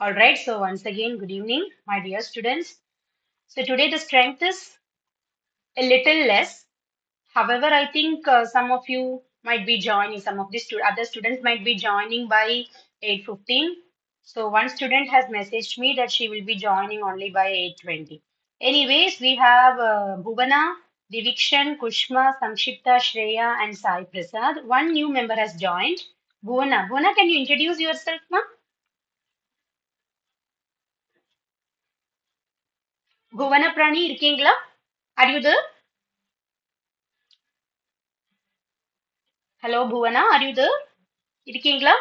All right, so once again, good evening, my dear students. So today the strength is a little less. However, I think some of you might be joining, some of the other students might be joining by 8:15. So one student has messaged me that she will be joining only by 8:20. Anyways, we have Bhuvana, Divikshan, Kushma, Samshipta, Shreya, and Sai Prasad. One new member has joined. Bhuvana. Bhuvana, can you introduce yourself, ma? Bhuvana Prani இருக்கீங்களா? Are you there? Hello, Bhuvana, are you there? இருக்கீங்களா?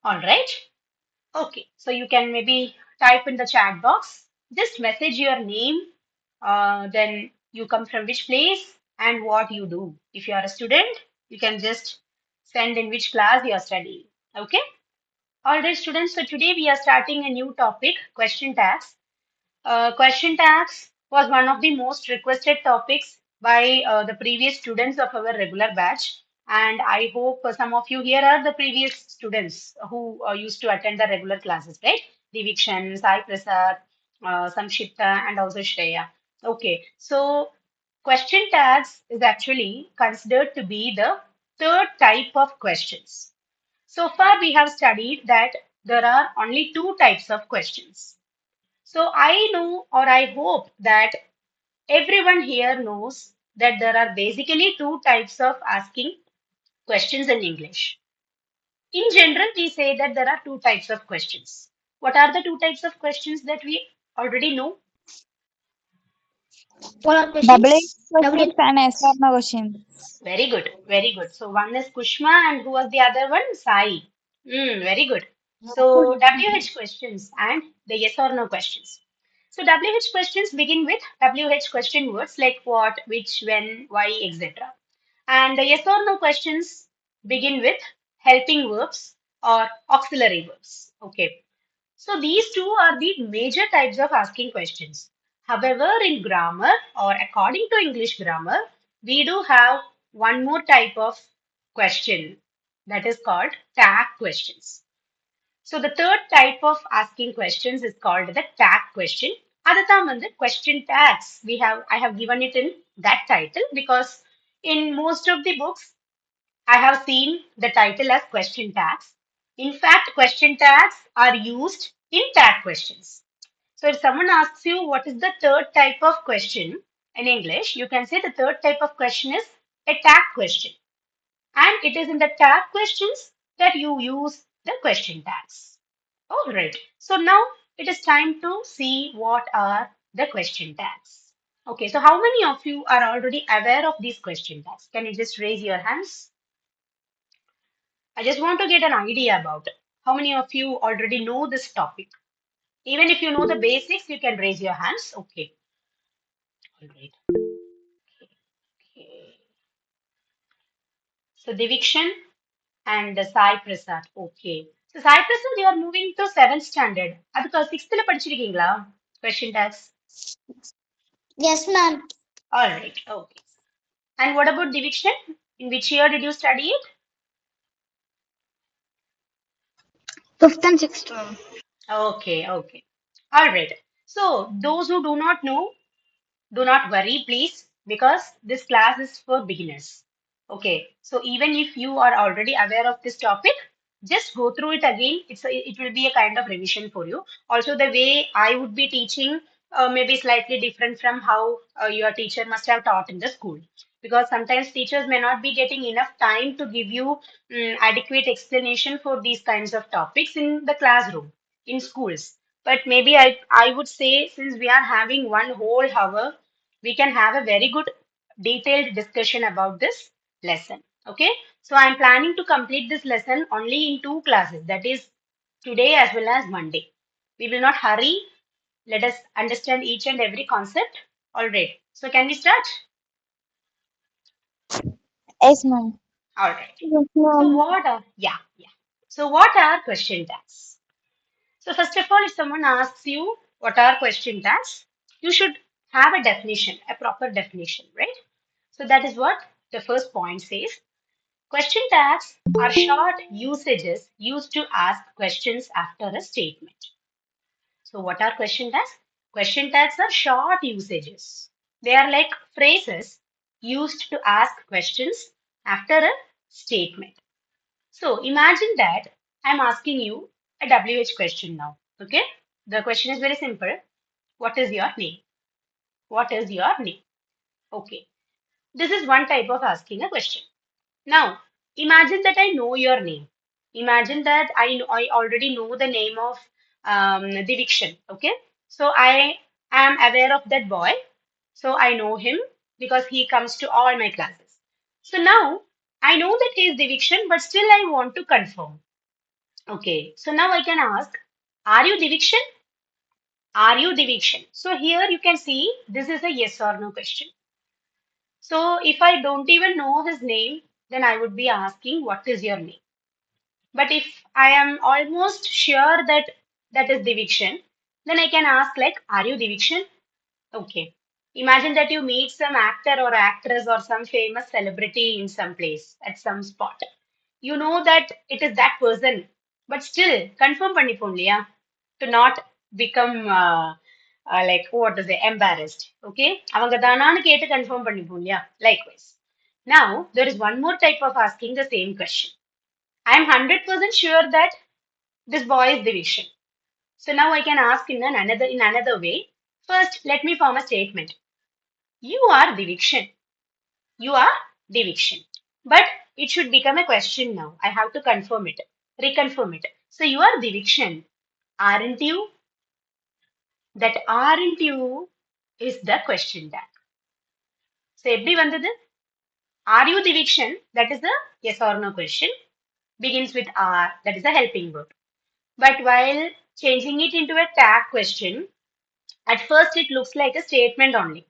All right. Okay, so you can maybe type in the chat box, just message your name, then you come from which place and what you do. If you are a student, you can just send in which class you are studying. Okay? All right, students. So today we are starting a new topic, question tags. Question tags was one of the most requested topics by the previous students of our regular batch. And I hope some of you here are the previous students who used to attend the regular classes, right? Divikshan, Sai Prasad, Samshipta, and also Shreya. Okay, so question tags is actually considered to be the third type of questions. So far, we have studied that there are only two types of questions. So I know or I hope that everyone here knows that there are basically two types of asking questions in English. In general, we say that there are two types of questions. What are the two types of questions that we already know? What are Double A questions? questions and SR no question. Very good, very good. So one is Kushma and who was the other one? Sai. Very good. So WH questions and the yes or no questions. So WH questions begin with WH question words like what, which, when, why, etc. And the yes or no questions begin with helping verbs or auxiliary verbs. Okay. So these two are the major types of asking questions. However, in grammar or according to English grammar, we do have one more type of question that is called tag questions. So the third type of asking questions is called the tag question. Adathaan வந்து question tags. I have given it in that title because in most of the books I have seen the title as question tags. In fact, question tags are used in tag questions. So if someone asks you what is the third type of question in English, you can say the third type of question is a tag question. And it is in the tag questions that you use the question tags. All right. So now it is time to see what are the question tags. Okay, so how many of you are already aware of these question tags? Can you just raise your hands? I just want to get an idea about it. How many of you already know this topic? Even if you know the basics, you can raise your hands. Okay. All right. Okay. So Divikshan and Sai Prasad. Okay. So Sai Prasad, you are moving to 7th standard. அதுக்கு 6th படிச்சிருக்கீங்களா? Question tags. Yes, ma'am. All right. Okay. And what about Divikshan? In which year did you study it? Fifth and sixth, ma'am. Okay. Okay. All right. So those who do not know, do not worry, please, because this class is for beginners. Okay, so even if you are already aware of this topic, just go through it again. It will be a kind of revision for you. Also, the way I would be teaching may be slightly different from how your teacher must have taught in the school. Because sometimes teachers may not be getting enough time to give you adequate explanation for these kinds of topics in the classroom, in schools. But maybe I would say since we are having one whole hour, we can have a very good detailed discussion about this lesson. Okay, so I'm planning to complete this lesson only in two classes, that is today as well as Monday. We will not hurry. Let us understand each and every concept. All right. So can we start? Yes, ma'am. All right. Yes, So ma'am. what are yeah. So what are question tags? So first of all, if someone asks you what are question tags, you should have a definition, a proper definition, right? So that is what the first point says. Question tags are short usages used to ask questions after a statement. So what are question tags? Question tags are short usages. They are like phrases used to ask questions after a statement. So imagine that I'm asking you a WH question now. Okay? The question is very simple. What is your name? What is your name? Okay. This is one type of asking a question. Now, imagine that I know your name. Imagine that I already know the name of Divikshan. Okay, so I am aware of that boy. So I know him because he comes to all my classes. So now I know that he is Divikshan, but still I want to confirm. Okay, so now I can ask, are you Divikshan? Are you Divikshan? So here you can see this is a yes or no question. So if I don't even know his name, then I would be asking, what is your name? But if I am almost sure that that is Divikshan, then I can ask like, are you Divikshan? Okay. Imagine that you meet some actor or actress or some famous celebrity in some place at some spot. You know that it is that person, but still confirm pannipom இல்லையா? To not become like what to say embarrassed. Okay? அவங்க தானான்னு கேட்டு confirm பண்ணிப்போம் இல்லையா? Likewise. Now there is one more type of asking the same question. I am 100% sure that this boy is Divikshan. So now I can ask in another way. First, let me form a statement. You are Divikshan. You are Divikshan. But it should become a question now. I have to confirm it, reconfirm it. So you are Divikshan, aren't you? That aren't you is the question tag. So எப்படி வந்தது? Are you Divikshan? That is the yes or no question. Begins with are. That is the helping verb. But while changing it into a tag question, at first it looks like a statement only.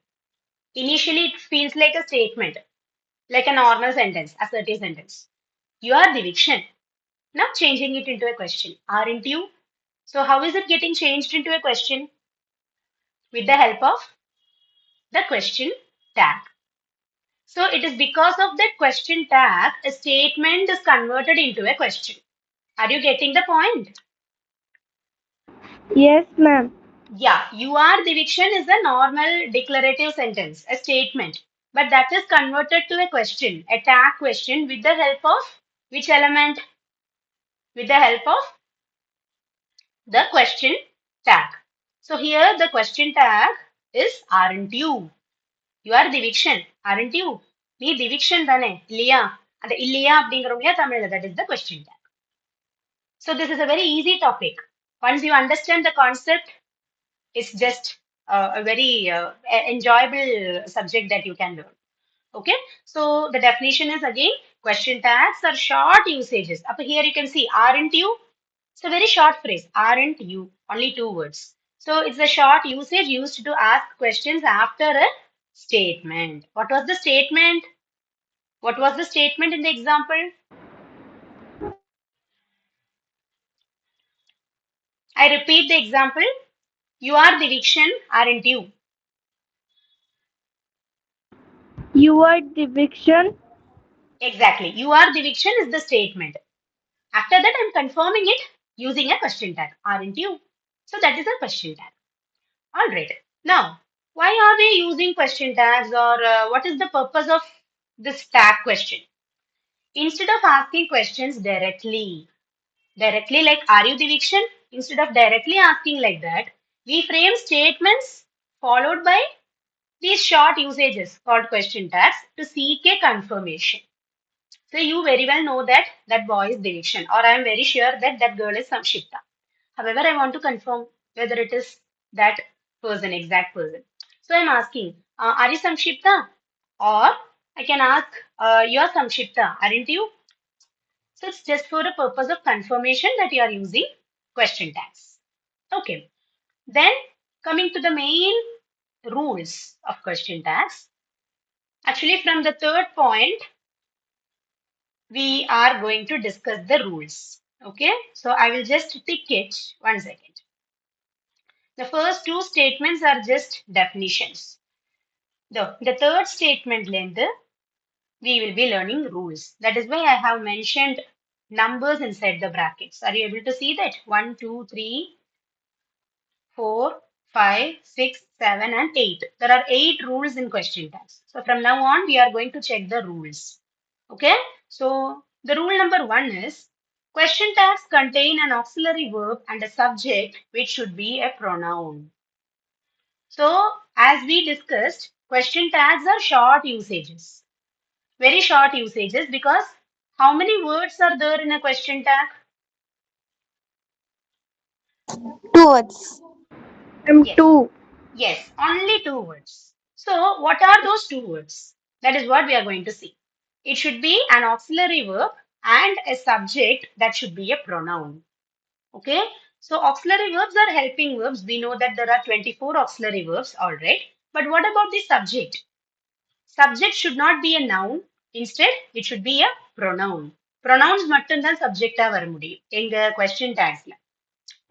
Initially, it feels like a statement, like a normal sentence, assertive sentence. You are Divikshan. Now changing it into a question. Aren't you? So how is it getting changed into a question? With the help of the question tag. So it is because of that question tag, a statement is converted into a question. Are you getting the point? Yes, ma'am. Yeah, you are Divikshan is a normal declarative sentence, a statement. But that is converted to a question, a tag question with the help of which element? With the help of the question tag. So here the question tag is aren't you? You are Divikshan, aren't you? நீ Divikshan தானே இல்லையா? அந்த இல்லையா அப்படிங்கிறோம் இல்லையா தமிழ்ல, that is the question tag. So this is a very easy topic. Once you understand the concept, it's just a very enjoyable subject that you can learn. Okay, so the definition is again question tags are short usages. Up here you can see aren't you? It's a very short phrase. Aren't you? Only two words. So it's a short usage used to ask questions after a statement. What was the statement? What was the statement in the example? I repeat the example. You are Divikshan, aren't you? You are Divikshan. Exactly. You are Divikshan is the statement. After that, I'm confirming it using a question tag. Aren't you? So that is a question tag. All right. Now, why are we using question tags, or what is the purpose of this tag question? Instead of asking questions directly like are you Divikshan? Instead of directly asking like that, we frame statements followed by these short usages called question tags to seek a confirmation. So you very well know that that boy is Divikshan, or I am very sure that that girl is Samshipta. However, I want to confirm whether it is that person, exact person. So I'm asking, are you Samshipta? Or I can ask, you're Samshipta, aren't you? So it's just for the purpose of confirmation that you are using question tags. Okay. Then coming to the main rules of question tags. Actually, from the third point, we are going to discuss the rules. Okay. So I will just tick it 1 second. The first two statements are just definitions. The third statement length, we will be learning rules. That is why I have mentioned numbers inside the brackets. Are you able to see that? 1, 2, 3, 4, 5, 6, 7, and 8. There are 8 rules in question tags. So from now on, we are going to check the rules. Okay? So the rule number 1 is question tags contain an auxiliary verb and a subject which should be a pronoun. So as we discussed, question tags are short usages. Very short usages because how many words are there in a question tag? 2 words. Yes. 2. Yes, only 2 words. So, what are those 2 words? That is what we are going to see. It should be an auxiliary verb and a subject that should be a pronoun. Okay, so auxiliary verbs are helping verbs. We know that there are 24 auxiliary verbs, all right. But what about the subject? Subject should not be a noun. Instead, it should be a pronoun. Pronouns மட்டும்தான் subject-ஆ வர முடியும் எங்க question tagsல.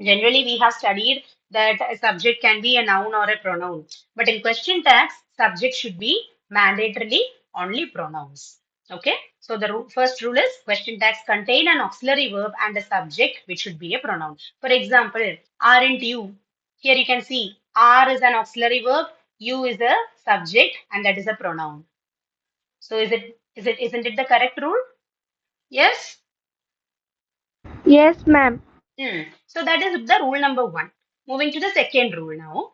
Generally, we have studied that a subject can be a noun or a pronoun. But in question tags, subject should be mandatorily only pronouns. Okay. So the first rule is question tags contain an auxiliary verb and a subject which should be a pronoun. For example, aren't you? Here you can see are is an auxiliary verb, you is a subject, and that is a pronoun. So isn't it the correct rule? Yes. Yes, ma'am. So that is the rule number 1. Moving to the second rule now.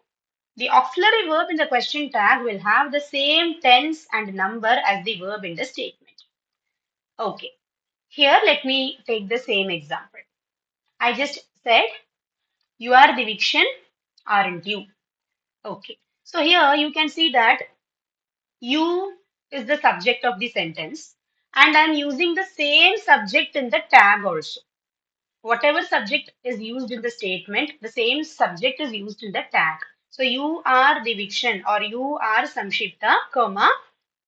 The auxiliary verb in the question tag will have the same tense and number as the verb in the statement. Okay. Here, let me take the same example. I just said, you are Divikshan, aren't you? Okay. So here you can see that you is the subject of the sentence and I'm using the same subject in the tag also. Whatever subject is used in the statement, the same subject is used in the tag. So you are Divikshan or you are Samshipta, comma,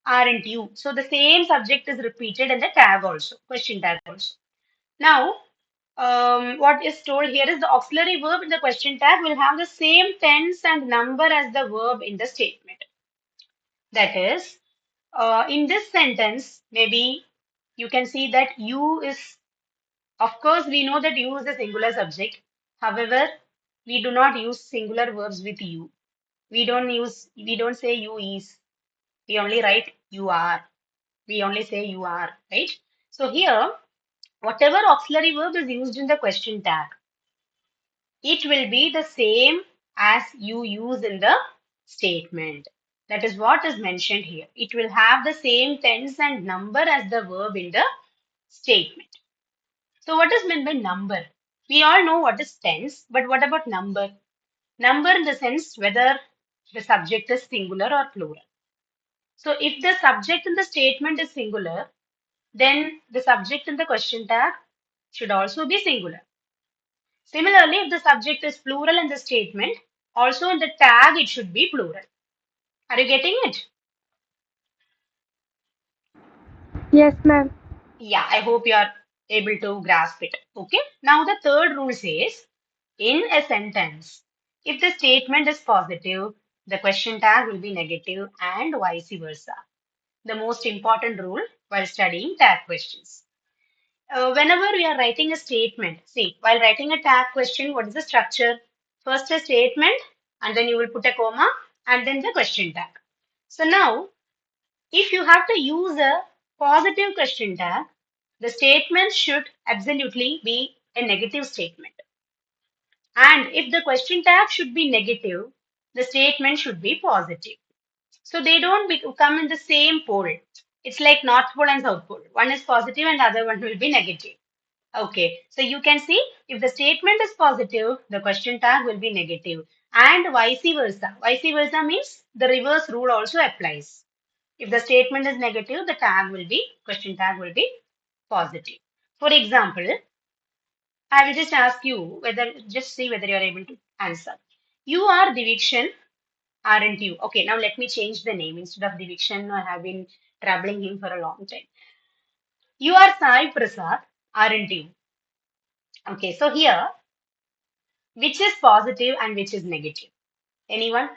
aren't you? So the same subject is repeated in the tag also, question tag also. Now, what is told here is the auxiliary verb in the question tag will have the same tense and number as the verb in the statement. That is, in this sentence, maybe you can see that you is, of course, we know that you is a singular subject. However, we do not use singular verbs with you. We don't say you is. We only write you are. We only say you are, right? So here, whatever auxiliary verb is used in the question tag, it will be the same as you use in the statement. That is what is mentioned here. It will have the same tense and number as the verb in the statement. So what is meant by number? We all know what is tense, but what about number? Number in the sense whether the subject is singular or plural. So if the subject in the statement is singular, then the subject in the question tag should also be singular. Similarly, if the subject is plural in the statement, also in the tag it should be plural. Are you getting it? Yes, ma'am. Yeah, I hope you are able to grasp it. Okay. Now the third rule says, in a sentence, if the statement is positive, the question tag will be negative and vice versa. The most important rule while studying tag questions. Whenever we are writing a statement, see, while writing a tag question, what is the structure? First a statement, and then you will put a comma, and then the question tag. So now, if you have to use a positive question tag, the statement should absolutely be a negative statement. And if the question tag should be negative, the statement should be positive. So they don't come in the same pole. It's like North Pole and South Pole. One is positive and the other one will be negative. Okay, so you can see if the statement is positive, the question tag will be negative and vice versa. Vice versa means the reverse rule also applies. If the statement is negative, the question tag will be positive. For example, I will just ask you just see whether you are able to answer. You are Divikshan, aren't you? Okay, now let me change the name. Instead of Divikshan, I have been troubling him for a long time. You are Sai Prasad, aren't you? Okay, so here, which is positive and which is negative? Anyone?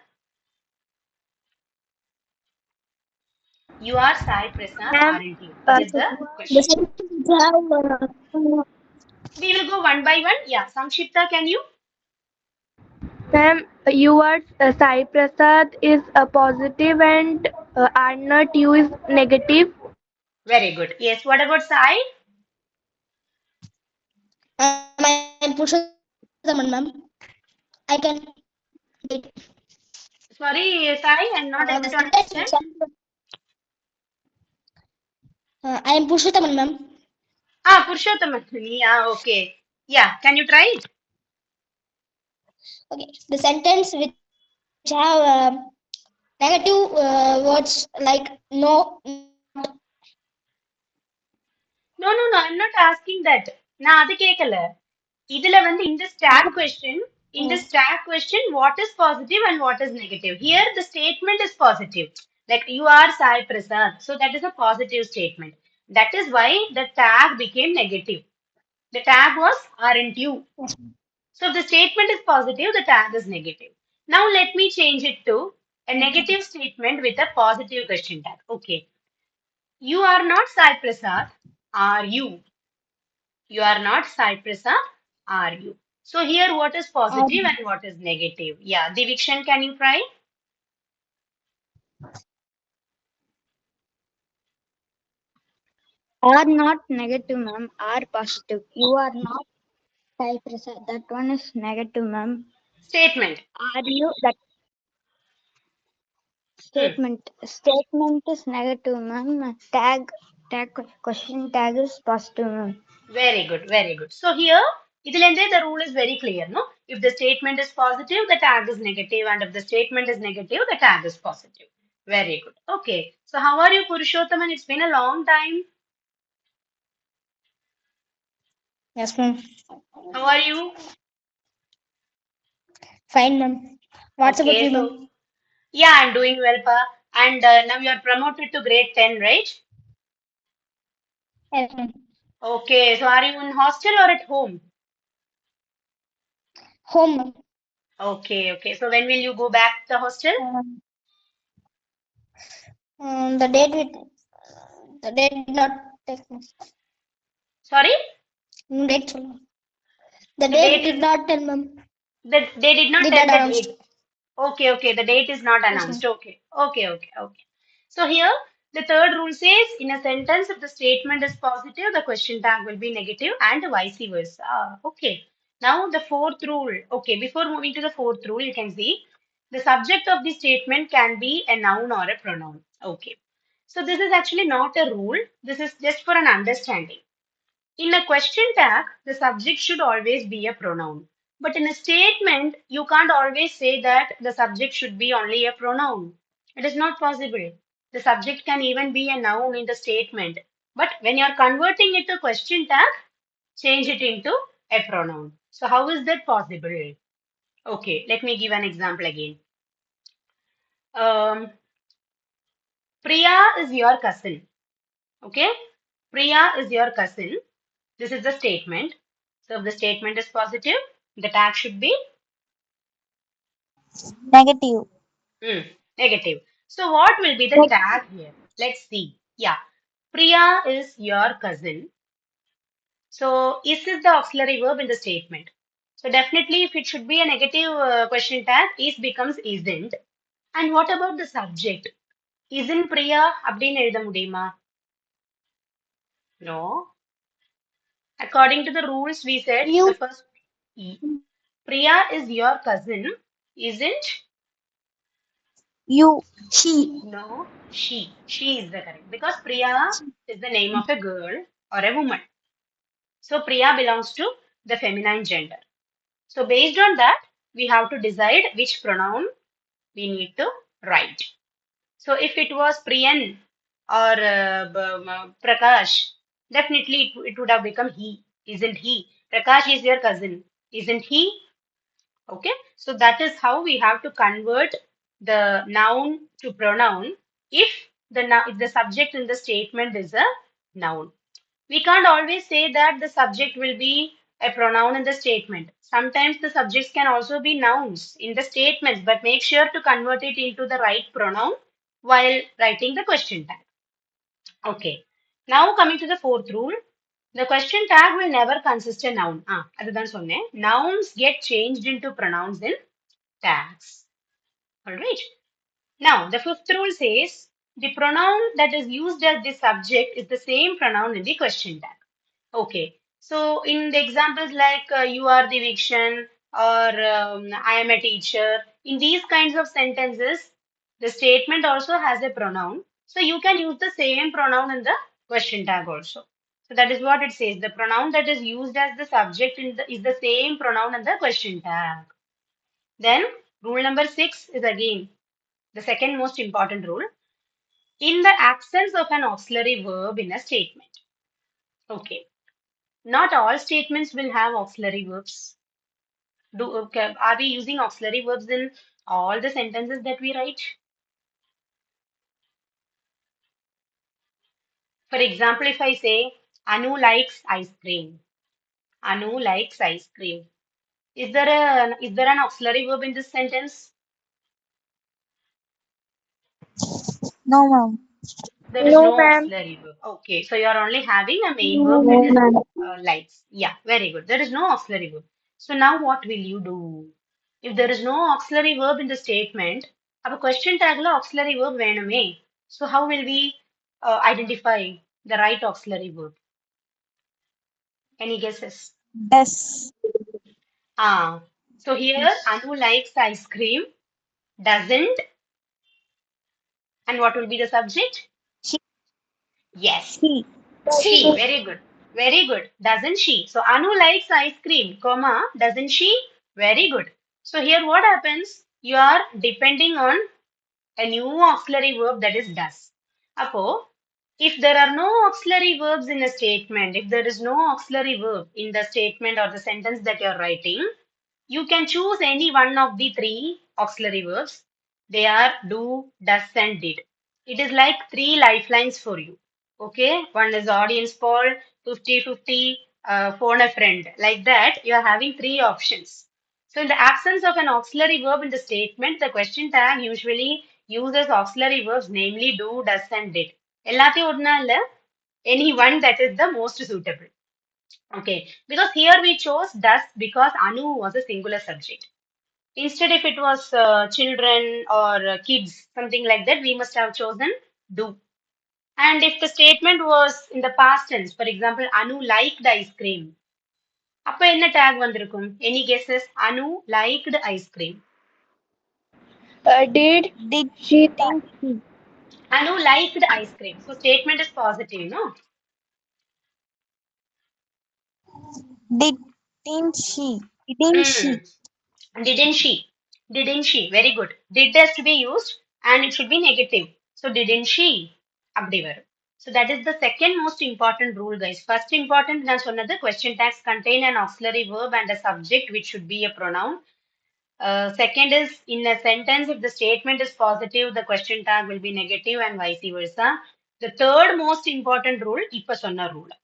You are Sai Prasad, Ma'am, aren't you? It is the The question. sentence have We will go one by one. Yeah, Samshipta, can you? ma'am, yours Sai Prasad is a positive and Arnott you is negative. Very good. Yes, what about Sai? I am Purushottam, ma'am. I can wait. Sorry, Sai, I'm not The able to sentence understand. which I am Purushottam, ma'am. Ah, Purushottam. Yeah, okay. Yeah, can you try it? Okay, the sentence which have negative words like no, not. No, I'm not asking that. நான் அது கேட்கல. இதுல வந்து in the stack question, what is positive and what is negative? Here the statement is positive. Like you are Sai Prasad. So that is a positive statement. That is why the tag became negative. The tag was aren't you? Yes, So if the statement is positive, the tag is negative. Now let me change it to a negative statement with a positive question tag. Okay. You are not Sai Prasad, are you? You are not Sai Prasad, are you? So here what is positive and what is negative? Yeah, Divikshan, can you try? Are not negative, ma'am. Are positive. You are not Sai Prasad. That one is negative, ma'am. Statement. Are you? That Hmm. statement is negative, ma'am. Tag question tag is positive, ma'am. Very good, very good. So here, idilende the rule is very clear, no? If the statement is positive, the tag is negative, and if the statement is negative, the tag is positive. Very good. Okay. So how are you, Purushottam? It's been a long time. yes, ma'am. How are you? Fine, ma'am. What's about Okay, you, so ma'am? yeah, I'm doing well, pa. And now you are promoted to grade 10, right? Yes, ma'am. Okay, so are you in hostel or at home? Home, ma'am. Okay. So when will you go back to the hostel? Um, the date with the date did not take, ma'am. Sorry? Date, ma'am. The The date date did is not tell, ma'am. they did not Did tell not the announced. date. Okay. The date is not Yes, announced. ma'am. Okay. So here the third rule says in a sentence if the statement is positive, the question tag will be negative and vice versa. Okay. Now the fourth rule. Okay, before moving to the fourth rule, you can see the subject of the statement can be a noun or a pronoun. Okay. So this is actually not a rule. This is just for an understanding. In a question tag, the subject should always be a pronoun. But in a statement, you can't always say that the subject should be only a pronoun. It is not possible. The subject can even be a noun in the statement. But when you are converting it to question tag, change it into a pronoun. So how is that possible? Okay, let me give an example again. Um, Priya is your cousin. Okay, Priya is your cousin. This is the statement. So if the statement is positive, the tag should be Negative. negative. So what will be the tag here? Let's see. Yeah, Priya is your cousin. So is the auxiliary verb in the statement? So definitely if it should be a negative question tag, is becomes isn't. And what about the subject? Isn't Priya அப்படின்னு எழுத முடியுமா? No. According to the rules, we said the You, first Priya is your cousin, isn't? You. she. No, she. She is the correct because Priya is the name of a girl or a woman. So Priya belongs to the feminine gender. So based on that, we have to decide which pronoun we need to write. So if it was Priyan or Prakash, definitely it would have become he, isn't he? Prakash is your cousin, isn't he? Okay, so that is how we have to convert the noun to pronoun if if the subject in the statement is a noun. We can't always say that the subject will be a pronoun in the statement. Sometimes the subjects can also be nouns in the statements, but make sure to convert it into the right pronoun while writing the question tag. Okay. Now coming to the fourth rule. The question tag will never consist a noun. அதுதான் சொன்னேன். Nouns get changed into pronouns in tags. Alright. Now, the fifth rule says the pronoun that is used as the subject is the same pronoun in the question tag. Okay. So, in the examples like you are the Vikshan or I am a teacher, in these kinds of sentences, the statement also has a pronoun. So, you can use the same pronoun in the question tag also. So, that is what it says. The pronoun that is used as the subject is the same pronoun in the question tag. Then, rule number 6 is again the second most important rule. In the absence of an auxiliary verb in a statement. Okay. Not all statements will have auxiliary verbs. Okay, are we using auxiliary verbs in all the sentences that we write? For example, if I say, Anu likes ice cream. Anu likes ice cream. Is there an auxiliary verb in this sentence? No, ma'am. There is No, no ma'am. auxiliary verb. Okay, so you are only having a main No, verb that is ma'am. likes. Yeah, very good. There is no auxiliary verb. So now what will you do? If there is no auxiliary verb in the statement, our question tag la auxiliary verb venume. So how will we identify the right auxiliary verb? Any guesses? Does. Ah, so here Anu likes ice cream, doesn't, and what will be the subject? She. Yes, She. she. Very good. Very good. Doesn't she? So Anu likes ice cream, comma, doesn't she? Very good. So here what happens? You are depending on a new auxiliary verb that is does. Appo, if there are no auxiliary verbs in a statement, if there is no auxiliary verb in the statement or the sentence that you are writing, you can choose any one of the three auxiliary verbs. They are do, does, and did. It is like three lifelines for you. Okay, one is audience poll, 50-50, phone a friend. Like that, you are having three options. So, in the absence of an auxiliary verb in the statement, the question tag usually uses auxiliary verbs, namely do, does, and did. எல்லாத்தையும் ஒண்ணா இல்ல, any one that is the most suitable. Okay, because here we chose does because Anu was a singular subject. Instead, if it was children or kids, something like that, we must have chosen do. And if the statement was in the past tense, for example, Anu liked ice cream. அப்ப என்ன tag வந்திருக்கும்? Any guesses? Anu liked ice cream. Did She think she. Anu liked ice cream. So statement is positive, no? Did. Didn't she? Didn't she? Didn't she? Didn't she? Very good. Did has to be used and it should be negative. So didn't she? அப்படி வரும். So that is the second most important rule, guys. First important நான் சொன்னது question tags contain an auxiliary verb and a subject which should be a pronoun. Second is in a sentence if the statement is positive, the question tag will be negative and vice versa. The third most important rule, இப்ப சொன்ன rule.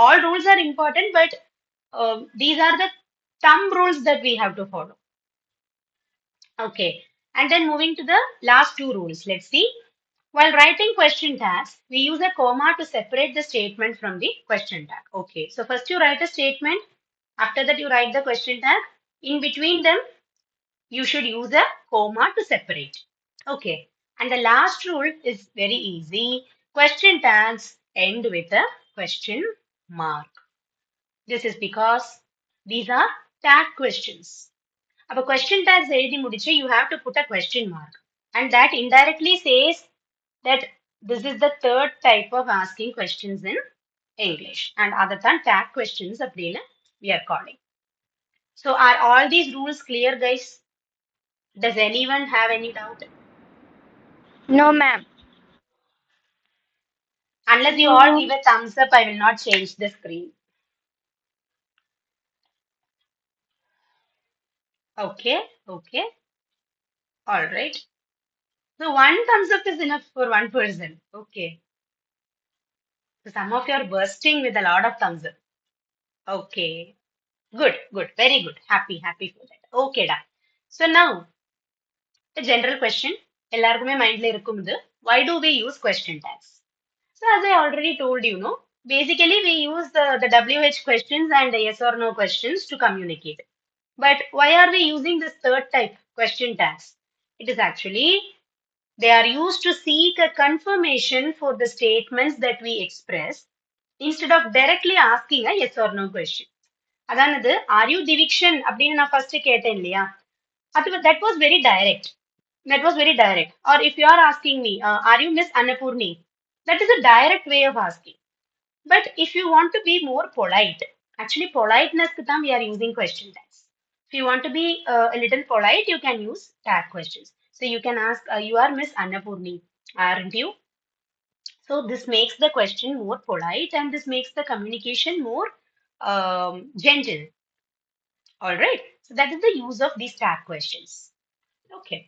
All rules are important, but these are the thumb rules that we have to follow. Okay, and then moving to the last two rules. Let's see. While writing question tags, we use a comma to separate the statement from the question tag. Okay, so first you write a statement. After that, you write the question tag. In between them, you should use a comma to separate. Okay, and the last rule is very easy. Question tags end with a question mark. This is because these are tag questions. அப்ப question tags எழுதி முடிச்சு you have to put a question mark and that indirectly says that this is the third type of asking questions in English and அதைத்தான் tag questions அப்படின்னு we are calling. So are all these rules clear, guys? Does anyone have any doubt? No, ma'am. Unless you all give a thumbs up, I will not change the screen. Okay, okay, all right. So one thumbs up is enough for one person. Okay. So some of you are bursting with a lot of thumbs up. Okay. Good, good, very good. Happy for that. Okay, da. So now, a general question. எல்லாருக்குமே மைண்ட்ல இருக்கும் இது. Why do we use question tags? So as I already told you, no, basically we use the WH questions and the yes or no questions to communicate. But why are we using this third type question tags? It is actually they are used to seek a confirmation for the statements that we express instead of directly asking a yes or no question. அதானது are you திவிக்ஷன் அப்படின்னு நான் first கேட்டேன் இல்லையா அது that was very direct. That was very direct. Or if you are asking me, are you Miss Annapurni? That is a direct way of asking. But if you want to be more polite, actually politeness ku we are using question tags. If you want to be a little polite, you can use tag questions. So you can ask, you are Miss Annapurni, aren't you? So this makes the question more polite and this makes the communication more gentle. All right. So that is the use of these tag questions. Okay.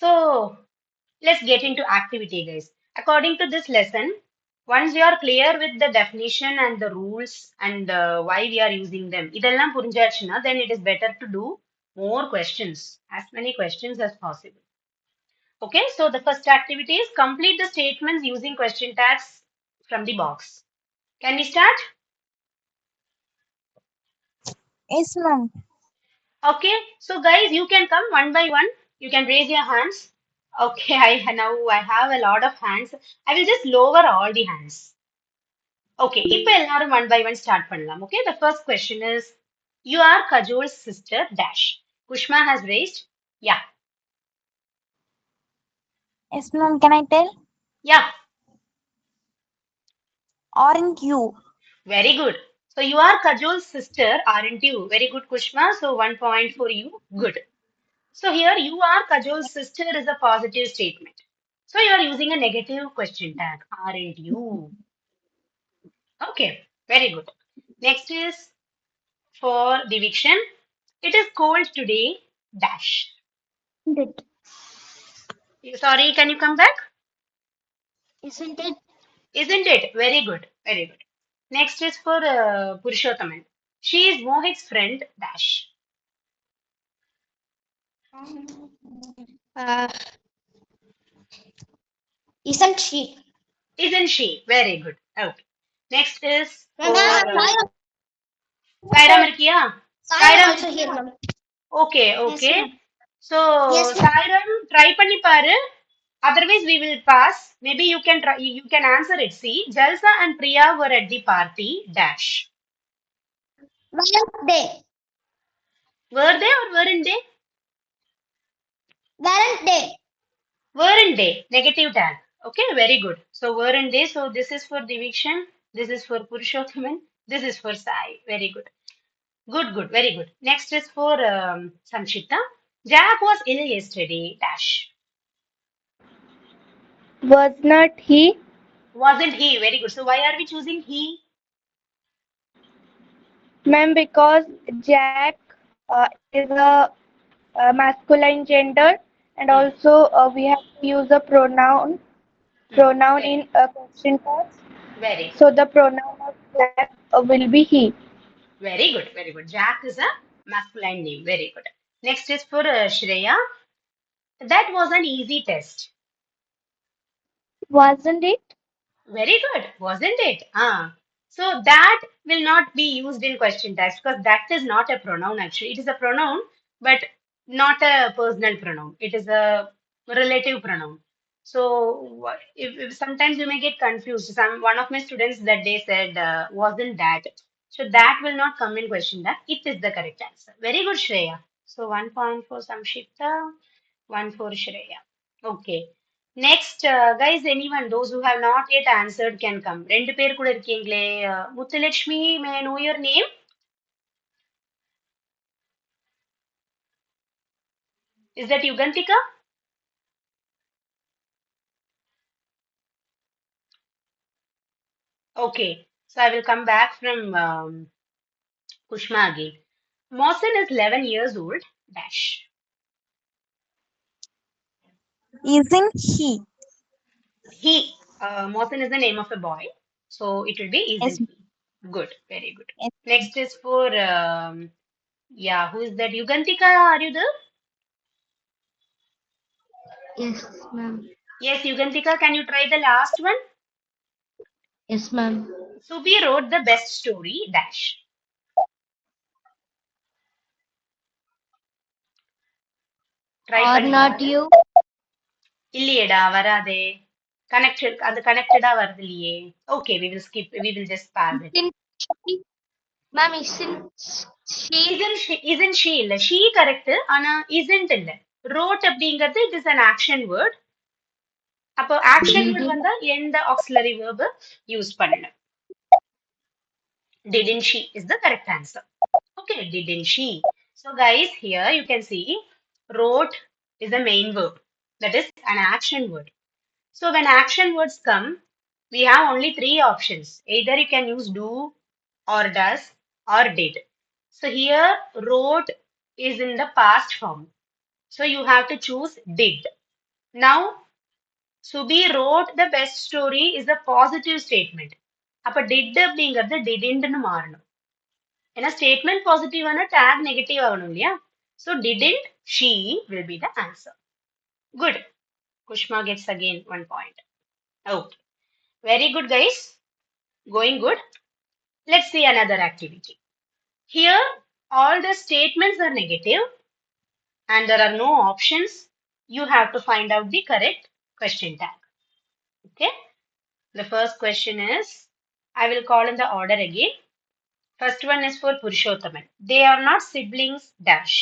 So let's get into activity, guys. According to this lesson, once you are clear with the definition and the rules and why we are using them, இதெல்லாம் புரிஞ்சாச்சுன்னா, then it is better to do more questions, as many questions as possible. Okay, so the first activity is complete the statements using question tags from the box. Can we start? Yes, ma'am. Okay, so guys, you can come one by one. You can raise your hands. Okay, I have a lot of hands. I will just lower all the hands. Okay, இப்போ எல்லாரும் one by one start பண்ணலாம். Okay, the first question is, you are Kajol's sister dash. Kushma has raised. Yeah, Yes, ma'am. Can I tell? yeah, Aren't you? very good. So you are Kajol's sister, aren't you? Very good, Kushma. So 1 point for you. Good. So here you are Kajol's sister is a positive statement. So you are using a negative question tag, aren't you? Okay, very good. Next is for Diviction. It is cold today, dash. Isn't it? Sorry, can you come back? Isn't it? Isn't it? Very good, very good. Next is for Purushothaman. She is Mohit's friend, dash. Uh, isn't she? Isn't she? Very good. Okay. Next is for Ma'am, Sairam Irkiya. Sai Sairam. also here, ma'am. Okay, Yes, okay. ma'am. So, Yes, ma'am. Sairam, try பண்ணி பாரு. Otherwise, we will pass. Maybe you can try. You can answer it. See, Jalsa and Priya were at the party. Dash. Weren't they? Were they or weren't they? Weren't they? Weren't they? Negative tag. Okay, very good. So weren't they? So this is for Divikshan. This is for Purushothaman. This is for Sai. Very good. Good, good. Very good. Next is for Sanchita. Jack was ill yesterday. Dash. Was not he? Wasn't he? Very good. So why are we choosing he? Ma'am, because Jack is a masculine gender, and Hmm. also we have to use a Hmm. pronoun Very, in question tags. very good. So the pronoun of Jack will be he. Very good. Very good. Jack is a masculine name. Very good. Next is for Shreya. That was an easy test. Wasn't it? Very good, wasn't it? So that will not be used in question tags because that is not a pronoun actually. It is a pronoun, but not a personal pronoun. It is a relative pronoun. So if sometimes you may get confused. One of my students that day said wasn't that. So that will not come in question tag. It is the correct answer. Very good, Shreya. So 1 point for Samshita, one for Shreya. Okay. Next, guys, anyone, those who have not yet answered can come. ரெண்டு பேர் கூட இருக்கீங்களே. Muthulakshmi, may I know your name? Is that Yugantika? Okay, so I will come back from Kushma again. Mohsen is 11 years old. Dash. Isn't he? Mohsen is the name of a boy, so it will be Yes. isn't he. Good, very good. Yes. Next is for, yeah, who is that? Yugantika, are you there? Yes, ma'am. Yes, Yugantika, can you try the last one? Yes, ma'am. Subi wrote the best story dash. Try Or பண்ணி not பாரு. you? இல்லையேடா வராதே. அது கனெக்டடா வருது இல்லையே. Okay, we will just pass it. Isn't she? Ma'am, isn't she? Isn't she இல்ல. She correct. ஆனா isn't இல்ல. Wrote அப்படிங்கிறது it is an action word. அப்போ action word Didn't. வந்தா எந்த auxiliary verb use பண்ணணும். Didn't she is the correct answer. Okay, didn't she? So guys, here you can see wrote is a main verb. That is an action word. So when action words come, we have only three options. Either you can use do or does or did. So here wrote is in the past form. So you have to choose did. Now Subi wrote the best story is a positive statement. அப்ப did அப்படிங்கிறது didn't மாறணும். ஏன்னா statement positive ஆனா tag negative ஆகணும் இல்லையா? So didn't she will be the answer. Good. Kushma gets again 1 point. Okay. Very good guys. Going good. Let's see another activity. Here all the statements are negative and there are no options. You have to find out the correct question tag. Okay. The first question is, I will call in the order again. First one is for Purushothaman. They are not siblings dash.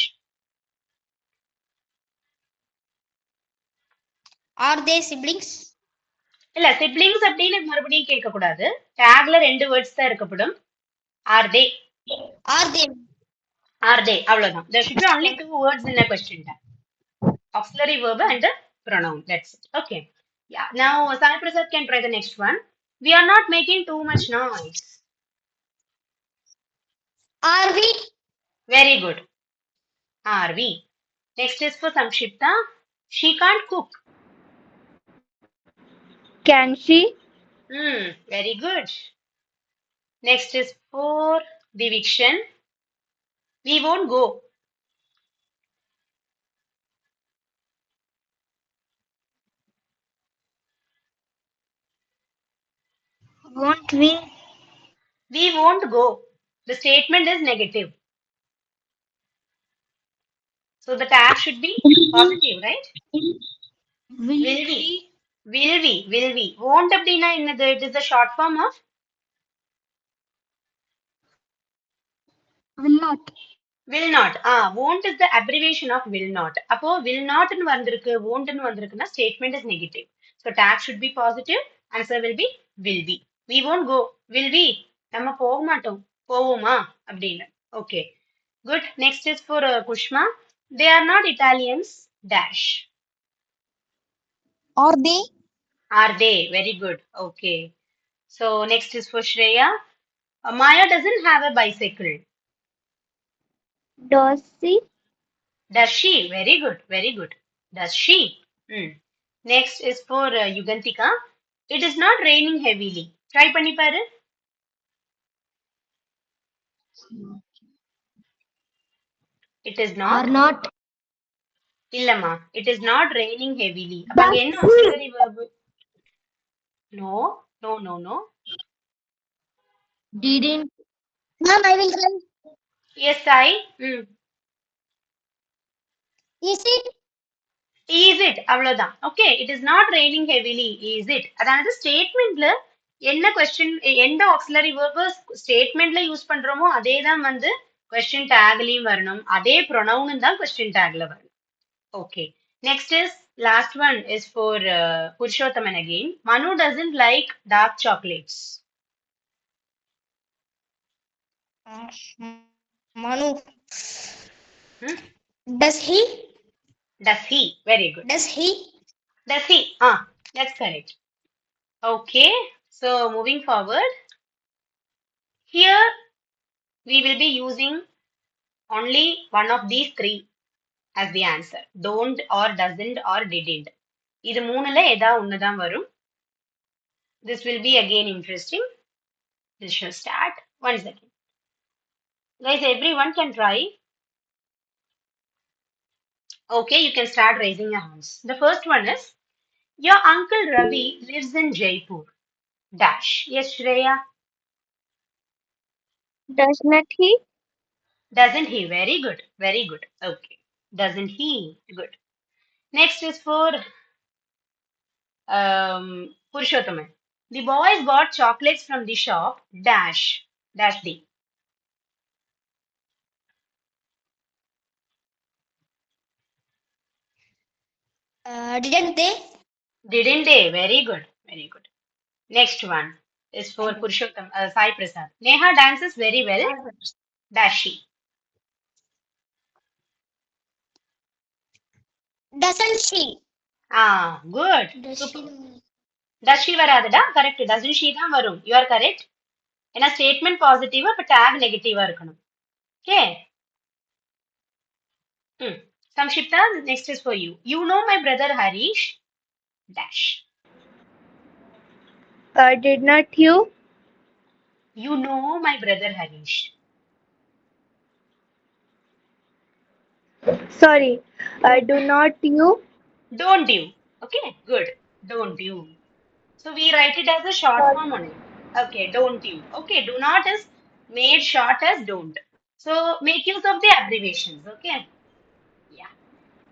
Are they siblings? இல்ல siblings அப்படின்னு மறுபடியும் கேட்க கூடாது. டேக்ல ரெண்டு words தான் இருக்கப்படும். Are they? Are they? Are they? அவ்வளவுதான். There should be only two words in a question tag. Auxiliary verb and a pronoun. That's it. Okay. Yeah. Now Sai Prasad can try the next one. We are not making too much noise. Are we? Very good. Are we? Next is for Samshipta. She can't cook. Can she? Very good. Next is for Divikshan. We won't go. Won't we? We won't go. The statement is negative. So the tag should be positive, right? Will Will we? Will we? Will we? Won't அப்படின்னா என்னது? It is the short form of will not. will not. Won't is the abbreviation of will not. அப்போ will not ன்னு வந்திருக்கு, won't ன்னு வந்திருக்குன்னா statement is negative. So tag should be positive. Answer will be will we. We won't go. Will we? நம்ம போக மாட்டோம். போவோமா? அப்படின்னு. Okay. Good. Next is for Kushma. They are not Italians. Dash. Are they? Are they? Very good. Okay. So next is for Shreya. Maya doesn't have a bicycle. Does she? Does she? Very good. Very good. Does she? Next is for Yugantika. It is not raining heavily. Try பண்ணி பாரு. It is not. Are not? இல்லம்மா. It is not raining heavily. அப்ப அங்க என்ன auxiliary verb? No. No, no, no. Didn't. Ma'am, I will try. Yes, I. Is it? Is it? அவ்வளவுதான். Okay. It is not raining heavily. Is it? அதாவது statementல என்ன question எந்த auxiliary verb statementல use பண்றோமோ அதே தான் வந்து question tagலயும் வரணும். அதே pronoun தான் question tagல வரணும். Okay. Next is last one is for Purushothaman again. Manu doesn't like dark chocolates. Manu. Hmm? Does he? Does he? Very good. Does he? Does he? That's correct. Okay. So moving forward, here we will be using only one of these three as the answer. Don't or doesn't or didn't. இது மூணுல ஏதா ஒண்ணுதான் வரும். This will be again interesting. We shall start. One second. Guys, everyone can try. Okay, you can start raising your hands. The first one is, your uncle Ravi lives in Jaipur. dash. Yes, Shreya. Does not he? Doesn't he? Very good. Very good. Okay. Doesn't he? Good. Next is for Purushothaman. The boys bought chocolates from the shop. Dash. Dash D. Didn't they? Didn't they? Very good. Very good. Next one is for Purushottam, Sai Prasad. Neha dances very well. Dash she. Doesn't she? Ah, good. Does Super. she? Does she வராதுடா correct doesn't she தான் வரும் you are correct ஏன்னா statement positive அப்ப tag நெகட்டிவா இருக்கணும் okay Samshipta, next is for you. You know my brother Harish dash. Did not you? You know my brother Harish. Sorry. Do not you? Don't you? Okay, good. Don't you? So we write it as a short form only. Okay, don't you? Okay, do not is made short as don't. So make use of the abbreviations. Okay. Yeah.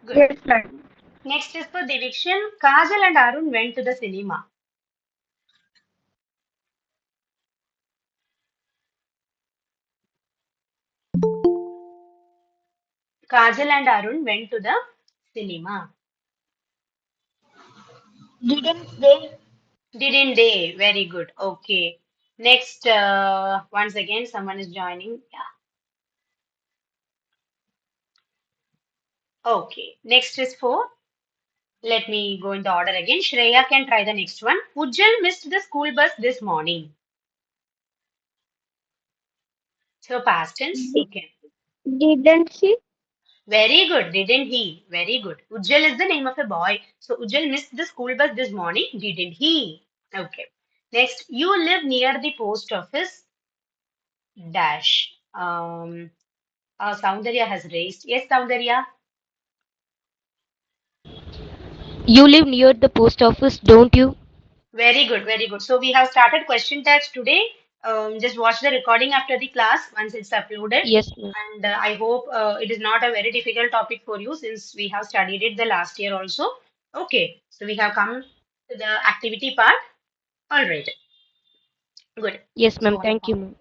Good. Yes, ma'am. Next is for Divikshan. Kajal and Arun went to the cinema. Kajal and Arun went to the cinema. Didn't they? Didn't they? Very good. Okay. Next, once again, someone is joining. Yeah. Okay. Next is for, let me go in the order again. Shreya can try the next one. Ujjal missed the school bus this morning. So past tense. Okay. Didn't she? Very good. Didn't he? Very good. Ujjal is the name of a boy. So Ujjal missed the school bus this morning. Didn't he? Okay. Next, you live near the post office. Dash. Soundarya has raised. Yes, Soundarya. You live near the post office, don't you? Very good, very good. So we have started question tags today. Just watch the recording after the class once it's uploaded. Yes, ma'am. And I hope it is not a very difficult topic for you since we have studied it the last year also. Okay, so we have come to the activity part. All right, good. Yes, ma'am. So Thank you, ma'am.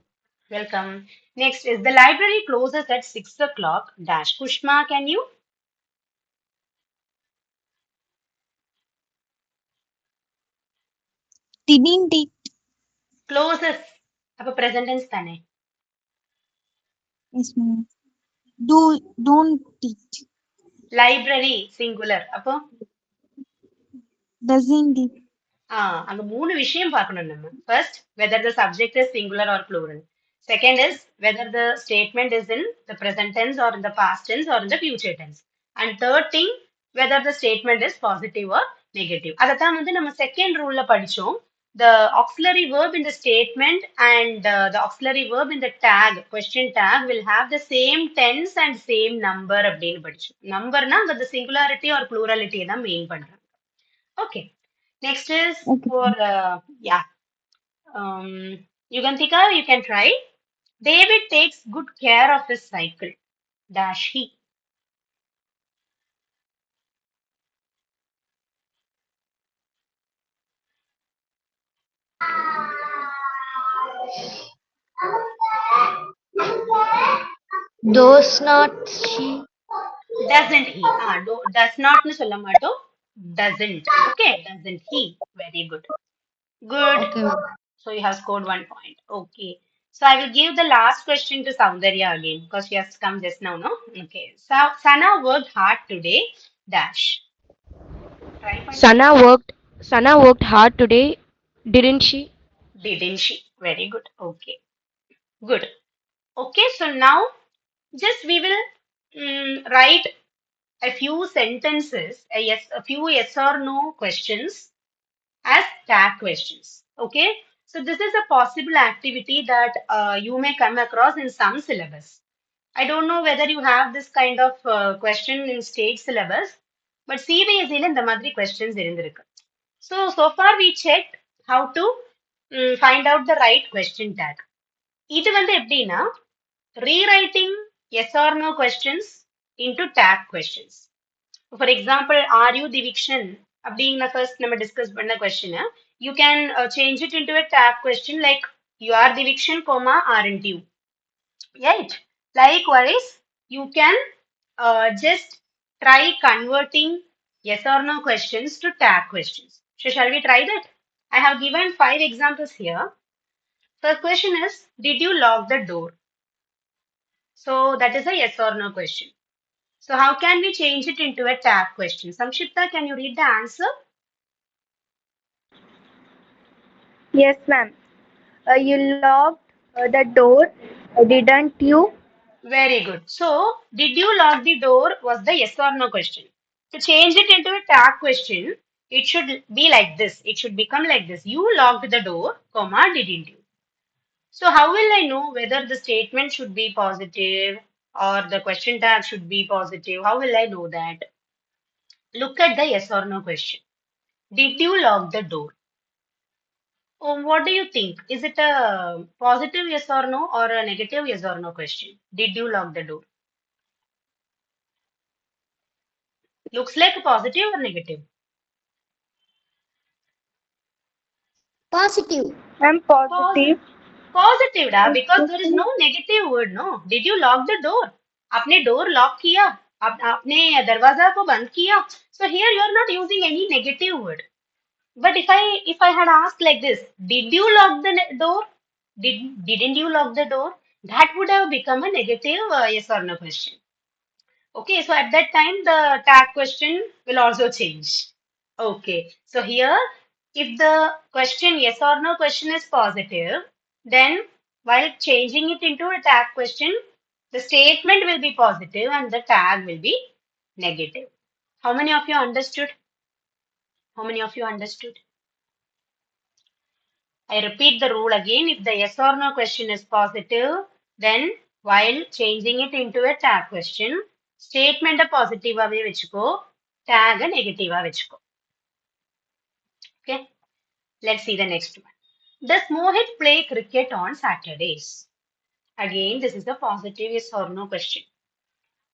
welcome. Next is the library closes at 6 o'clock. Dash. Kushma, can you? Didn't it? Closes. அப்ப present tense தானே. Yes, ma'am. Don't it? Library singular. அப்போ Doesn't it? அங்க மூணு விஷயம் பார்க்கணும் நம்ம. First, whether the subject is singular or plural. Second is whether the statement is in the present tense or in the past tense or in the future tense. And third thing, whether the statement is positive or negative. அதைத்தான் வந்து நம்ம second ரூல்ல படிச்சோம். The auxiliary verb in the statement and the auxiliary verb in the tag, question tag will have the same tense and same number அப்படின்னு படிச்சோம். நம்பர்னா அங்க the singularity or plurality தான் main பண்றாங்க. Okay. Next is Okay. for, yeah, Yugantika, you can try. David takes good care of his cycle. Dash he. Does not she? Doesn't he? Does not nu solla mattom. Doesn't. Okay, doesn't he? Very good. Good. Okay, ma'am. So you have scored 1 point. Okay. So I will give the last question to Soundarya again because she has come just now, no? Okay. So Sana worked hard today. Dash. Try பண்ணு. Sana worked hard today, didn't she? Didn't she? Very good. Okay. Good. Okay, so now just we will write a few sentences, a few yes or no questions as tag questions. Okay, so this is a possible activity that you may come across in some syllabus. I don't know whether you have this kind of question in state syllabus, but CBSE ல இந்த மாதிரி questions இருந்திருக்கு. So far we checked how to find out the right question tag. இது வந்து எப்படின்னா rewriting yes or no questions into tag questions. For example, are you Divikshan? அப்படிங்கிற first நம்ம discuss பண்ண question you can change it into a tag question like you are Divikshan, comma aren't you? Right? Likewise, you can just try converting yes or no questions to tag questions. So shall we try that? I have given 5 examples here. First question is, did you lock the door? So that is a yes or no question. So how can we change it into a tag question? Samshipta, can you read the answer? Yes, ma'am. You locked the door, didn't you? Very good. So, did you lock the door was the yes or no question. To change it into a tag question, it should be like this. It should become like this. You locked the door, comma, didn't you? So, how will I know whether the statement should be positive or the question tag should be positive? How will I know that? Look at the yes or no question. Did you lock the door? Oh, what do you think? Is it a positive yes or no or a negative yes or no question? Did you lock the door? Looks like a positive or negative? Positive. I'm positive. Positive, da, because there is no negative word, no. Did you lock the door? आपने door lock किया? आपने दरवाजा को बंद किया? So here you are not using any negative word. But if I had asked like this, did you lock the door? Didn't you lock the door? That would have become a negative yes or no question. Okay, so at that time the tag question will also change. Okay, so here if the question yes or no question is positive, then while changing it into a tag question, the statement will be positive and the tag will be negative. How many of you understood? How many of you understood? I repeat the rule again. If the yes or no question is positive, then while changing it into a tag question, statement a positive away vechiko, tag a negative vechiko. Okay, let's see the next one. Does Mohit play cricket on Saturdays? Again, this is the positive yes or no question.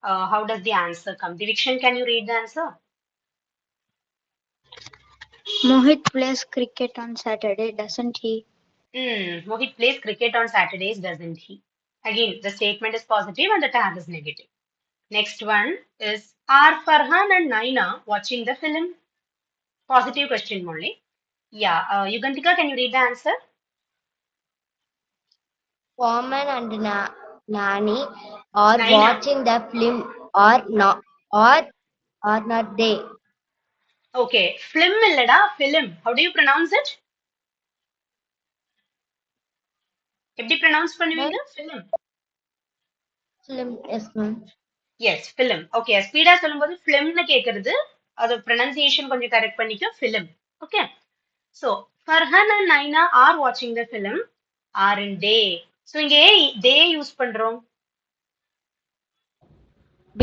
How does the answer come? Divikshan, can you read the answer? Mohit plays cricket on Saturday, doesn't he? Mohit plays cricket on Saturdays, doesn't he? Again, the statement is positive and the tag is negative. Next one is, are Farhan and Naina watching the film? Positive question only. Yeah, Yugantika, can you read the answer? Foreman and Nani are Naina. watching the film or not, or not they? Okay, film illada, film. How do you pronounce it? எப்படி pronounce பண்ணுவீங்க? Film. Film, yes, ma'am. Yes, film. Okay, speedo சொல்லும்போது filmனு கேக்குறது, அது pronunciation கொஞ்சம் correct பண்ணிக்க, film. Okay. So, Farhan and Naina are watching the film, aren't they? So, இங்கே they use பண்றோம்.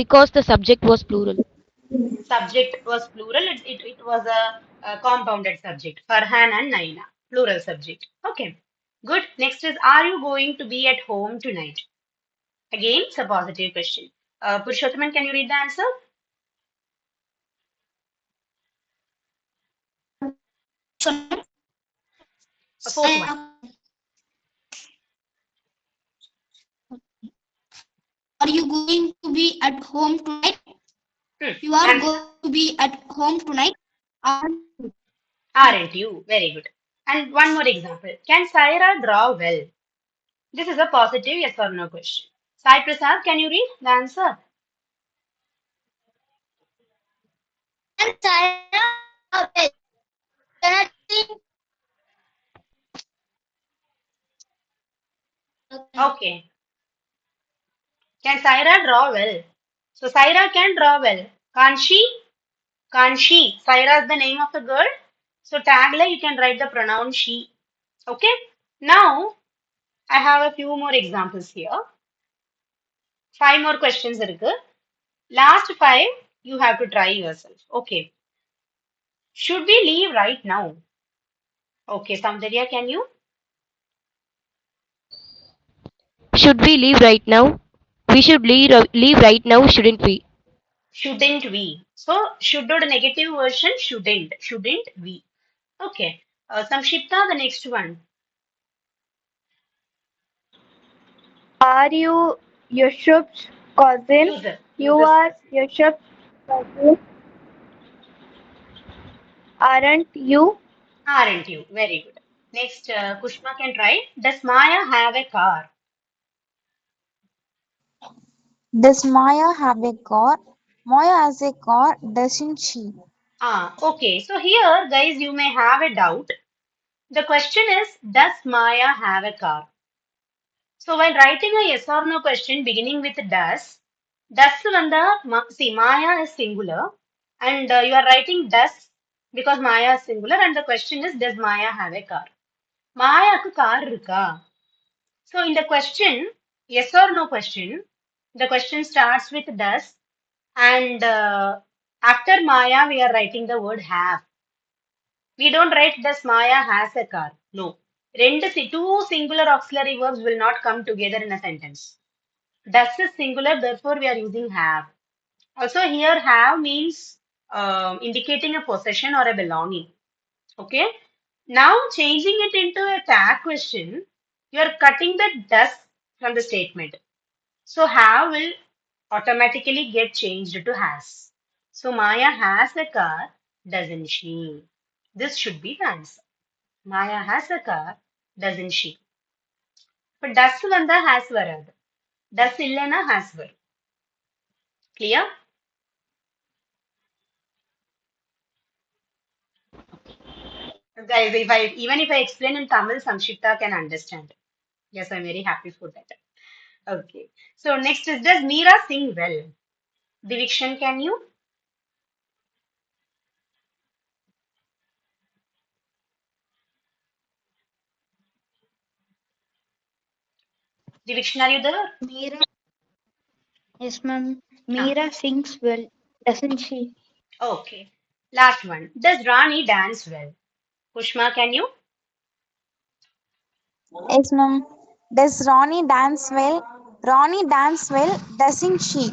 Because the subject was plural. Subject was plural. It was a compounded subject. Farhan and Naina. Plural subject. Okay. Good. Next is, are you going to be at home tonight? Again, it's a positive question. Purushothaman, can you read the answer? The fourth one. Are you going to be at home tonight? You are And going to be at home tonight. aren't you? Very good. And one more example. Can Saira draw well? This is a positive yes or no question. Sai Prasad, can you read the answer? And Sarah, Okay. Can Saira draw well? So Saira can draw well. Can't she? Can't she? Saira is the name of the girl. So tagline you can write the pronoun she. Okay. Now I have a few more examples here. 5 more questions இருக்கு. Last 5 you have to try yourself. Okay. Should we leave right now? Okay, Samdarya, can you? Should we leave right now? We should leave right now, shouldn't we? Shouldn't we? So should or the negative version shouldn't. Shouldn't we? Okay. Samshipta, the next one. Are you Yashub's cousin? Use You this. are Yashub's cousin, aren't you? Aren't you? Very good. Next, Kushma can try. Does Maya have a car? Does Maya have a car? Maya has a car, doesn't she? Okay. So here, guys, you may have a doubt. The question is, does Maya have a car? So while writing a yes or no question beginning with does see Maya is singular and you are writing does because Maya is singular and the question is does Maya have a car? Mayaku car irukka? So in the question, yes or no question, the question starts with does and after Maya we are writing the word have. We don't write does Maya has a car. No. Two singular auxiliary verbs will not come together in a sentence. Does is singular, therefore we are using have. Also here have means indicating a possession or a belonging. Okay. Now changing it into a tag question, you are cutting the does from the statement. So have will automatically get changed to has. So Maya has a car, doesn't she? This should be the answer. Maya has a car, doesn't she? But does vanda has varad. Does illana has var. Clear? Guys, if I explain in Tamil, Samshipta can understand. Yes, I'm very happy for that. Okay. So next is does Meera sing well? Divikshan, can you? Divikshan, are you there? Meera, yes, ma'am. Ah, Meera sings well, doesn't she? okay. Last one. Does Rani dance well? Pushma, can you? Yes, ma'am. Does Ronnie dance well? Ronnie dance well, doesn't she?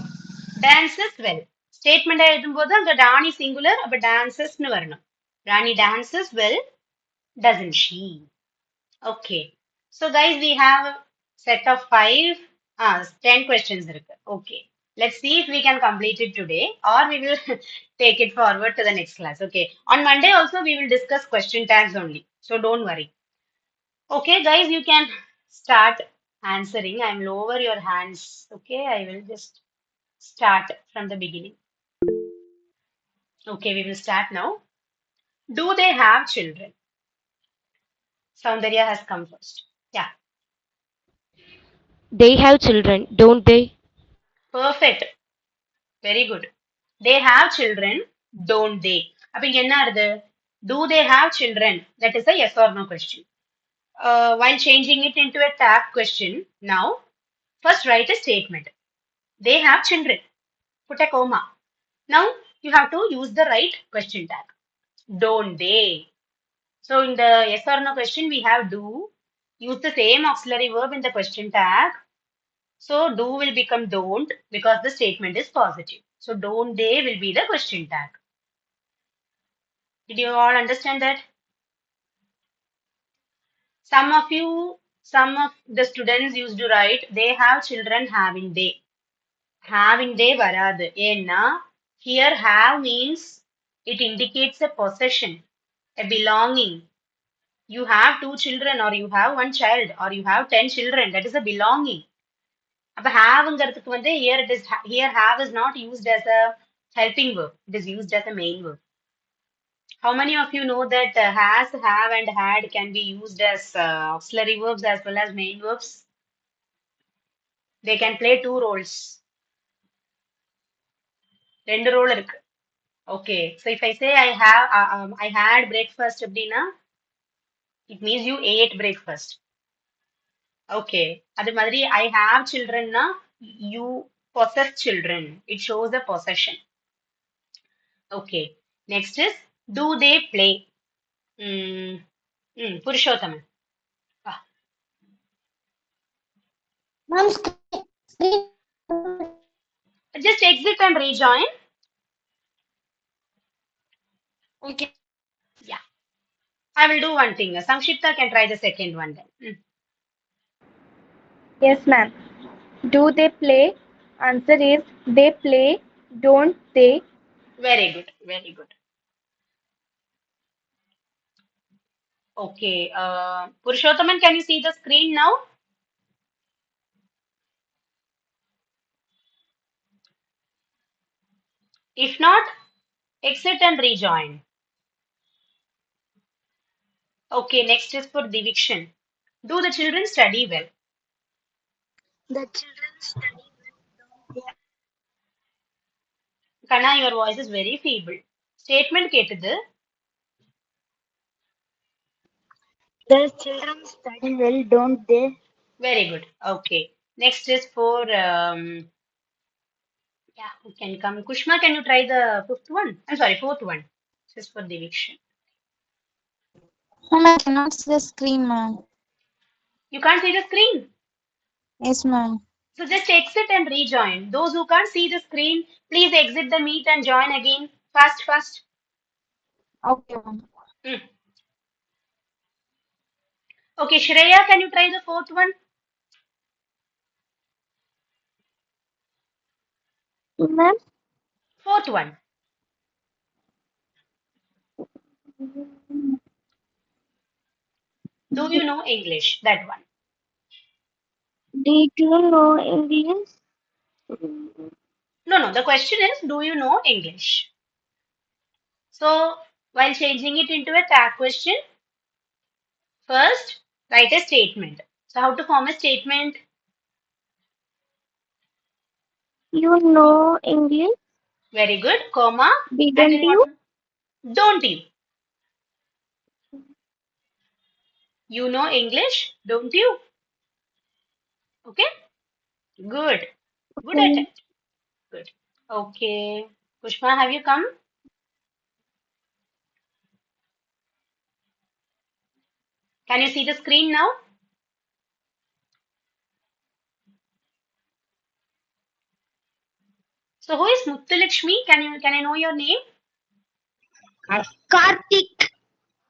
Dances well. Statement எழுதும்போது அங்க Rani singular அப்ப dances னு வரணும். Rani dances well, doesn't she? Okay. So guys, we have a set of 10 questions இருக்கு. Okay. Let's see if we can complete it today or we will take it forward to the next class. Okay. On Monday also we will discuss question tags only. So don't worry. Okay, guys, you can start answering. I'm lower your hands. Okay, I will just start from the beginning. Okay, we will start now. Do they have children? Soundarya has come first. Yeah, They have children, don't they? perfect. Very good. They have children, don't they? அப்ப இங்க என்ன ஆறுது? Do they have children? That is a yes or no question. While changing it into a tag question, now first write a statement. They have children. Put a comma. Now you have to use the right question tag. Don't they? So in the yes or no question, we have do. Use the same auxiliary verb in the question tag. So do will become don't because the statement is positive. So don't they will be the question tag. Did you all understand that? Some of the students used to write they have children having they. Having they varadu. Enna here have means it indicates a possession, a belonging. You have two children or you have one child or you have 10 children. That is a belonging. அப்ப haveங்கிறதுக்கு வந்து here have is not used as a helping verb. It is used as a main verb. How many of you know that has, have, and had can be used as auxiliary verbs as well as main verbs? They can play two roles. ரெண்டு role இருக்கு. Okay. So if I say I had breakfast அப்படின்னா it means you ate breakfast. Okay. அது மாதிரி I have childrenனா you possess children. It shows a possession. Okay. Next is do they play? Purushottam. Ah, Ma'am, screen. Just exit and rejoin. Okay. Yeah. I will do one thing. Samshipta can try the second one then. Yes, ma'am. Do they play? Answer is they play, don't they? Very good. Very good. Okay. Purushothaman, can you see the screen now? If not, exit and rejoin. Okay, next is for Divikshan. Do the children study well? The children study. Kana, your voice is very feeble. Statement கேட்டது. The children study well, don't they? Very good. Okay. Next is for yeah, who can come? Kushma, can you try the fifth one? I'm sorry, fourth one. This is for Divikshan. Ma'am, I cannot see the screen, ma'am. You can't see the screen. Yes, ma'am. So just exit and rejoin. Those who can't see the screen, please exit the meet and join again. Fast, fast. Okay, ma'am. Hmm. Okay, Shreya, can you try the fourth one? Ma'am, Fourth one. Do you know English? That one. did you know English? No, no. The question is, do you know English? So while changing it into a tag question, first write a statement. So how to form a statement? You know English, Very good. Comma. And didn't then what? you? Don't you? You know English, don't you? Okay. Good. Good Okay. attempt. Good. Okay. Pushpa, have you come? Can you see the screen now? So who is Muttulakshmi? Can I know your name? Karthik.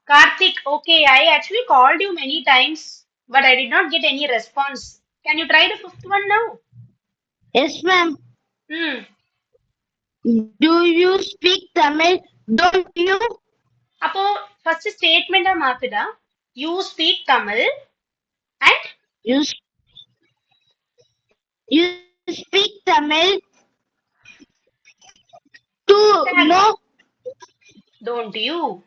Karthik. Okay, I actually called you many times, but I did not get any response. Can you try the fifth one now? Yes, ma'am. Hmm. Do you speak Tamil? Don't you? அப்போ first statement மாத்துடா. You speak Tamil and You, you speak Tamil too, tag. no? Don't you?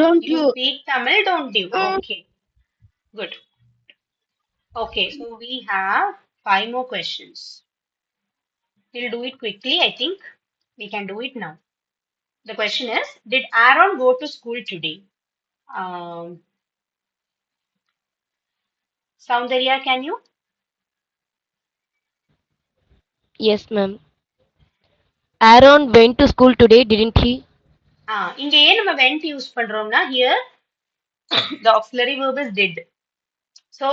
Don't You you? speak Tamil, don't you? Mm. Okay. Good. Okay, so we have five more questions. We'll do it quickly. I think we can do it now. The question is, did Aaron go to school today? Um, Soundarya, can you? Yes, ma'am. Aaron went to school today, didn't he? இங்க ஏன் நம்ம went use பண்றோம்னா here the auxiliary verb is did. So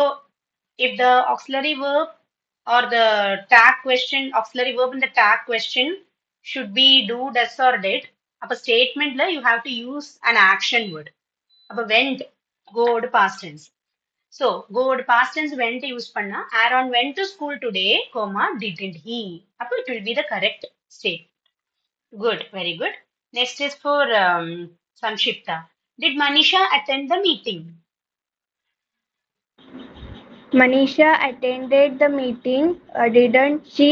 if the auxiliary verb or the tag question, auxiliary verb in the tag question should be do, does or did, அப்ப statementல you have to use an action word. அப்ப went, go to past tense. So go to past tense went use பண்ணா Aaron went to school today, comma didn't he? அப்ப it will be the correct state. Good, very good. Next is for Sanshipta. Did Manisha attend the meeting? Manisha attended the meeting, didn't she?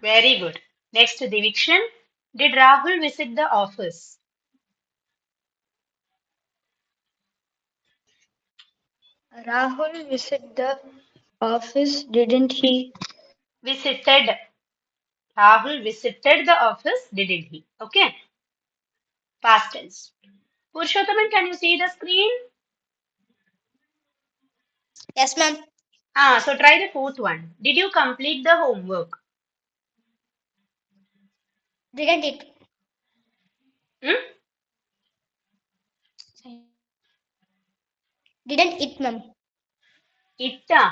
Very good. Next, Divikshan. Did Rahul visit the office? Rahul visited the office, didn't he? Visited. Rahul visited the office, didn't he? Okay. Past tense. Purushothaman, can you see the screen? Yes, ma'am. So try the fourth one. Did you complete the homework? Didn't it? Hmm? Didn't it, ma'am? Itta.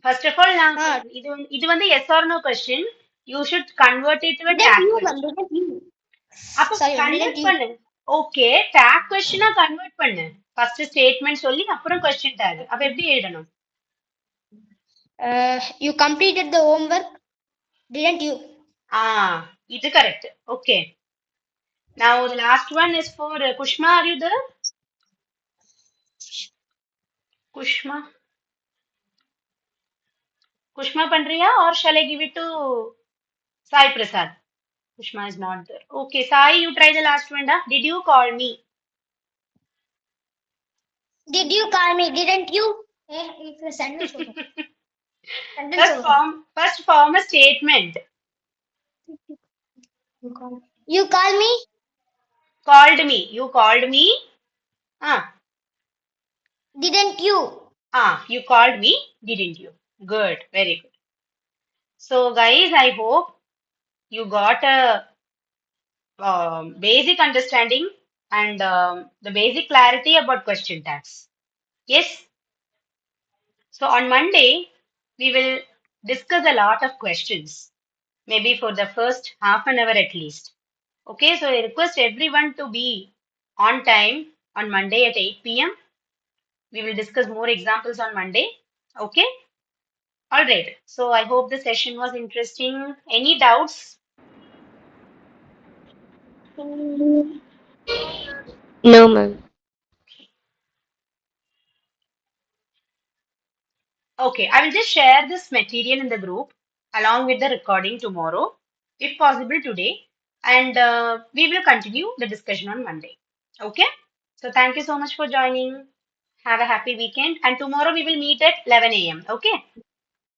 First of all, நான் Ah, இது வந்து yes or no question. You should convert it to a didn't tag you, ma'am? question. Didn't you? அப்ப Sorry, ma'am. Convert Didn't you? பண்ணு. Okay, take கொஸ்டினா convert பண்ணு. First statement சொல்லி அப்புறம் question take. அப்ப எப்படி எழுதணும்? You completed the homework, didn't you? இது correct. Okay. Now the last one is for Kushma. Are you there? Kushma. Kushma பண்றியா or shall I give it to Sai Prasad? Kushma is not there. Okay, Sai, you try the last one. Da? Did you call me? Did you call me? Didn't you? If a sentence over. Sentence First over. form a statement. You call me? Called me. You called me. Ah, Didn't you? you called me, didn't you? Good, very good. So, guys, I hope you got a basic understanding and the basic clarity about question tags. Yes. So on Monday, we will discuss a lot of questions, maybe for the first half an hour at least. Okay, so I request everyone to be on time on Monday at 8 p.m. We will discuss more examples on Monday. Okay. All right. So I hope the session was interesting. Any doubts? No, ma'am. Okay, I will just share this material in the group along with the recording tomorrow, if possible today, and we will continue the discussion on Monday. Okay, so thank you so much for joining. Have a happy weekend, and tomorrow we will meet at 11 a.m. Okay.